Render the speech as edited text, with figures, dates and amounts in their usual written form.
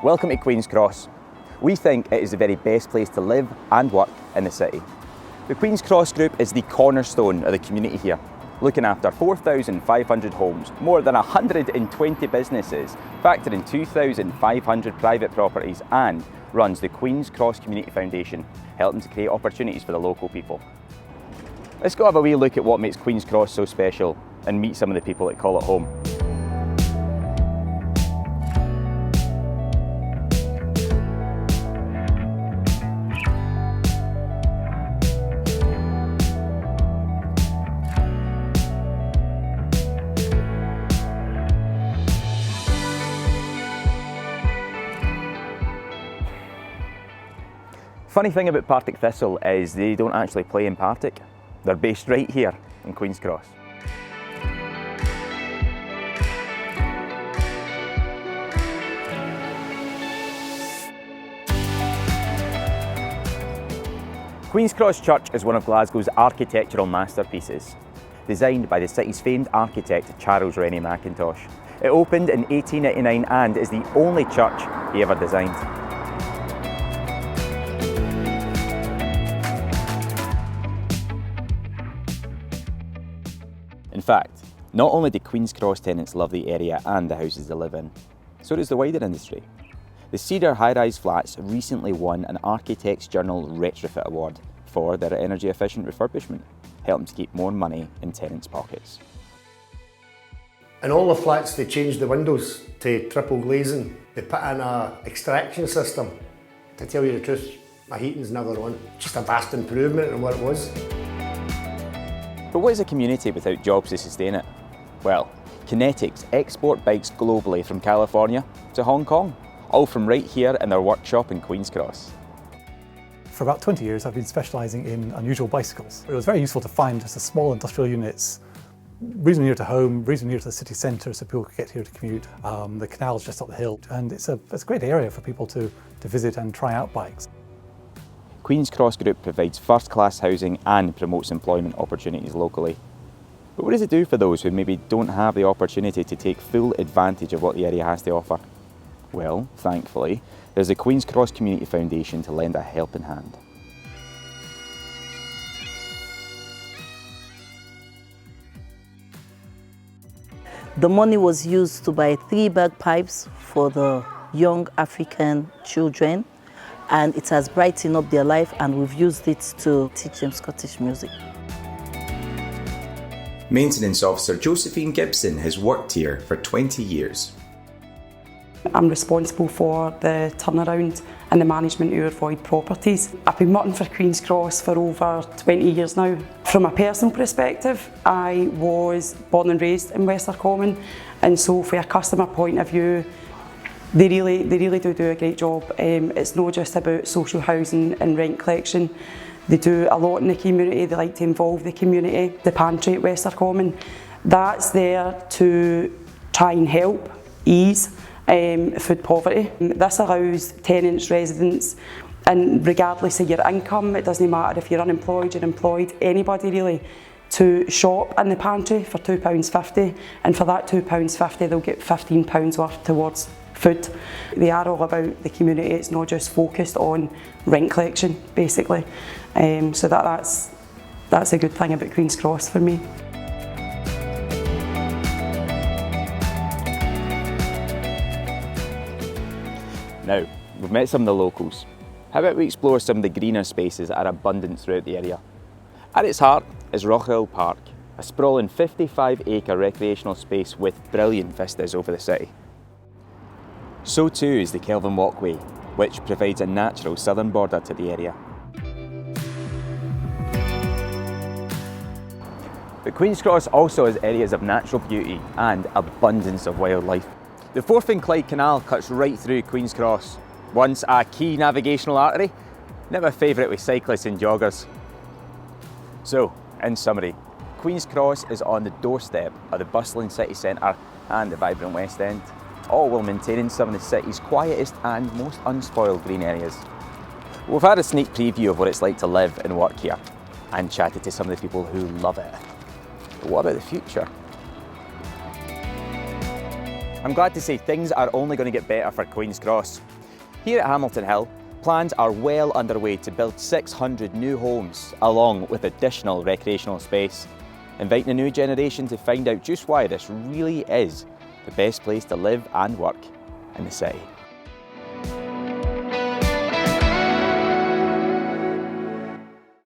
Welcome to Queen's Cross. We think it is the very best place to live and work in the city. The Queen's Cross Group is the cornerstone of the community here, looking after 4,500 homes, more than 120 businesses, factoring 2,500 private properties, and runs the Queen's Cross Community Foundation, helping to create opportunities for the local people. Let's go have a wee look at what makes Queen's Cross so special and meet some of the people that call it home. Funny thing about Partick Thistle is they don't actually play in Partick. They're based right here in Queen's Cross. Queen's Cross Church is one of Glasgow's architectural masterpieces, designed by the city's famed architect Charles Rennie Mackintosh. It opened in 1889 and is the only church he ever designed. In fact, not only do Queen's Cross tenants love the area and the houses they live in, so does the wider industry. The Cedar high-rise flats recently won an Architects Journal Retrofit Award for their energy efficient refurbishment, helping to keep more money in tenants' pockets. In all the flats they changed the windows to triple glazing. They put in an extraction system. To tell you the truth, my heating's never on. Just a vast improvement on what it was. But what is a community without jobs to sustain it? Well, Kinetics export bikes globally from California to Hong Kong, all from right here in their workshop in Queen's Cross. For about 20 years I've been specialising in unusual bicycles. It was very useful to find just a small industrial units, reasonably near to home, reasonably near to the city centre so people could get here to commute. The canal's just up the hill and it's a great area for people to visit and try out bikes. Queen's Cross Group provides first-class housing and promotes employment opportunities locally. But what does it do for those who maybe don't have the opportunity to take full advantage of what the area has to offer? Well, thankfully, there's the Queen's Cross Community Foundation to lend a helping hand. The money was used to buy 3 bagpipes for the young African children, and it has brightened up their life, and we've used it to teach them Scottish music. Maintenance Officer Josephine Gibson has worked here for 20 years. I'm responsible for the turnaround and the management of our void properties. I've been working for Queen's Cross for over 20 years now. From a personal perspective, I was born and raised in Wester Common, and so from a customer point of view, they really do a great job. It's not just about social housing and rent collection. They do a lot in the community. They like to involve the community. The pantry at Wester Common, that's there to try and help ease food poverty. This allows tenants, residents, and regardless of your income, it doesn't matter if you're unemployed, you're employed, anybody really, to shop in the pantry for £2.50, and for that £2.50 they'll get £15 worth towards food. They are all about the community. It's not just focused on rent collection, basically. So that's a good thing about Queen's Cross for me. Now, we've met some of the locals. How about we explore some of the greener spaces that are abundant throughout the area? At its heart is Rockhill Park, a sprawling 55-acre recreational space with brilliant vistas over the city. So too is the Kelvin Walkway, which provides a natural southern border to the area. But Queen's Cross also has areas of natural beauty and abundance of wildlife. The Forth and Clyde Canal cuts right through Queen's Cross, once a key navigational artery, now a favourite with cyclists and joggers. So, in summary, Queen's Cross is on the doorstep of the bustling city centre and the vibrant West End, all while maintaining some of the city's quietest and most unspoiled green areas. We've had a sneak preview of what it's like to live and work here, and chatted to some of the people who love it. But what about the future? I'm glad to say things are only going to get better for Queen's Cross. Here at Hamilton Hill, plans are well underway to build 600 new homes, along with additional recreational space, inviting a new generation to find out just why this really is the best place to live and work in the city.